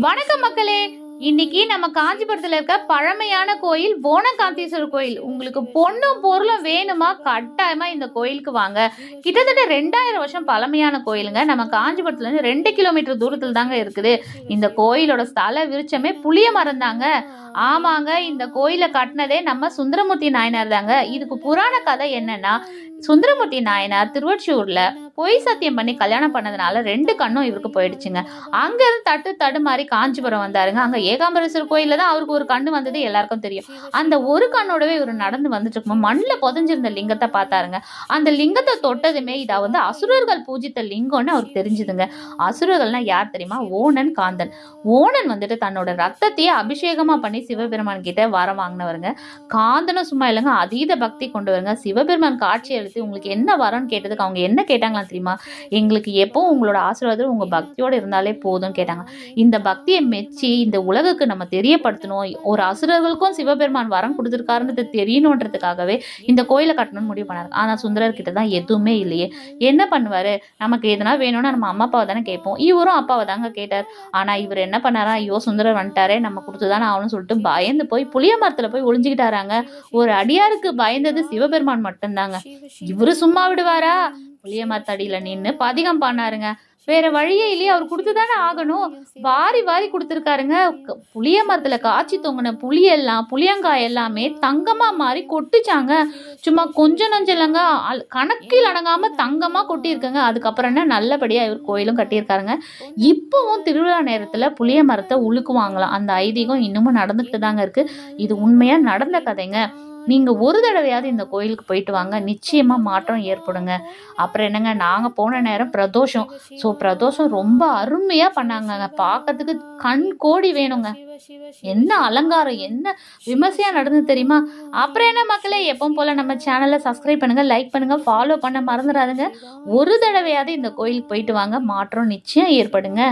வணக்கம் மக்களே. இன்னைக்கு நம்ம காஞ்சிபுரத்துல இருக்க பழமையான கோயில் ஓணகாந்தீஸ்வரர் கோயில். உங்களுக்கு பொண்ணும் பொருளும் வேணுமா, கட்டாயமா இந்த கோயிலுக்கு வாங்க. கிட்டத்தட்ட 2000 வருஷம் பழமையான கோயிலுங்க. நம்ம காஞ்சிபுரத்துல இருந்து 2 கிலோமீட்டர் தூரத்துல தாங்க இருக்குது. இந்த கோயிலோட ஸ்தல விருட்சமே புளிய மரம் தாங்க. ஆமாங்க, இந்த கோயிலை கட்டினதே நம்ம சுந்தரமூர்த்தி நாயனார் தாங்க. இதுக்கு புராண கதை என்னன்னா, சுந்தரமூர்த்தி நாயனார் திருவொற்றியூர்ல பொய் சத்தியம் பண்ணி கல்யாணம் பண்ணதுனால 2 கண்ணும் இவருக்கு போயிடுச்சுங்க. அங்க இருந்து தடுமாறி காஞ்சிபுரம் வந்தாருங்க. அங்க ஏகாம்பரேஸ்வரர் கோயில்ல தான் அவருக்கு ஒரு கண்ணு வந்தது எல்லாருக்கும் தெரியும். அந்த ஒரு கண்ணோடவே இவர் நடந்து வந்துட்டு இருக்கும் மண்ணில் புதஞ்சிருந்த லிங்கத்தை பார்த்தாருங்க. அந்த லிங்கத்தை தொட்டதுமே இதை அசுரர்கள் பூஜித்த லிங்கம்னு அவருக்கு தெரிஞ்சுதுங்க. அசுரர்கள்னா யார் தெரியுமா? ஓணன், காந்தன். ஓணன் தன்னோட ரத்தத்தையே அபிஷேகமா பண்ணி சிவபெருமான் கிட்ட வரம் வாங்கினவருங்க. காந்தனும் சும்மா இல்லைங்க, அதீத பக்தி கொண்டு வருங்க. சிவபெருமான் காட்சி அளித்து உங்களுக்கு என்ன வரம்னு கேட்டதுக்கு அவங்க என்ன கேட்டாங்களா தெரியுமா? எங்களுக்கு எப்போ உங்களோட ஆசீர்வாதம் உங்க பக்தியோட இருந்தாலே போதும் கேட்டாங்க. இந்த பக்தியை மெச்சி இந்த உலகுக்கு நம்ம தெரியப்படுத்தணும், ஒரு அசுரர்களுக்கும் சிவபெருமான் வரம் கொடுத்துருக்காருன்றது தெரியணுன்றதுக்காகவே இந்த கோயிலை கட்டணும்னு முடிவு பண்ணாரு. ஆனா சுந்தரர் கிட்ட தான் எதுவுமே இல்லையே. என்ன பண்ணுவாரு? நமக்கு எதனா வேணும்னா நம்ம அம்மா அப்பாவை தானே கேட்போம். இவரும் அப்பாவை தாங்க கேட்டார். ஆனா இவர் என்ன பண்ணாரா, ஐயோ சுந்தரர் வந்துட்டாரே, நம்ம கொடுத்துதானே ஆகணும்னு சொல்லிட்டு பயந்து போய் புளிய மரத்துல போய் ஒளிஞ்சுக்கிட்டாராங்க. ஒரு அடியாருக்கு பயந்தது சிவபெருமான் மட்டும்தாங்க. இவரு சும்மா விடுவாரா? புளிய மரத்தடியில நின்று பதிகம் பண்ணாருங்க. வேற வழியே இல்லையே, அவர் கொடுத்துதானே ஆகணும். வாரி வாரி கொடுத்துருக்காருங்க. புளிய மரத்துல காய்ச்சி தொங்கின புளியெல்லாம், புளியங்காய் எல்லாமே தங்கமா மாறி கொட்டுச்சாங்க. சும்மா கொஞ்சம் நஞ்சம் இல்லைங்க, கணக்கில் அடங்காம தங்கமா கொட்டியிருக்குங்க. அதுக்கப்புறம் என்ன, நல்லபடியா இவர் கோயிலும் கட்டியிருக்காருங்க. இப்பவும் திருவிழா நேரத்துல புளிய மரத்தை உழுக்குவாங்களாம். அந்த ஐதீகம் இன்னமும் நடந்துட்டு தாங்க இருக்கு. இது உண்மையா நடந்த கதைங்க. நீங்க ஒரு தடவையாவது இந்த கோயிலுக்கு போயிட்டு வாங்க, நிச்சயமா மாற்றம் ஏற்படுங்க. அப்புறம் என்னங்க, நாங்க போன நேரம் பிரதோஷம். பிரதோஷம் ரொம்ப அருமையா பண்ணாங்க. பார்க்கறதுக்கு கண் கோடி வேணுங்க. என்ன அலங்காரம், என்ன விமர்சையா நடந்தது தெரியுமா? அப்புறம் என்ன மக்களே, எப்பவும் போல நம்ம சேனலை சப்ஸ்கிரைப் பண்ணுங்க, லைக் பண்ணுங்க, ஃபாலோ பண்ண மறந்துடாதுங்க. ஒரு தடவையாவது இந்த கோயிலுக்கு போயிட்டு வாங்க, மாற்றம் நிச்சயம் ஏற்படுங்க.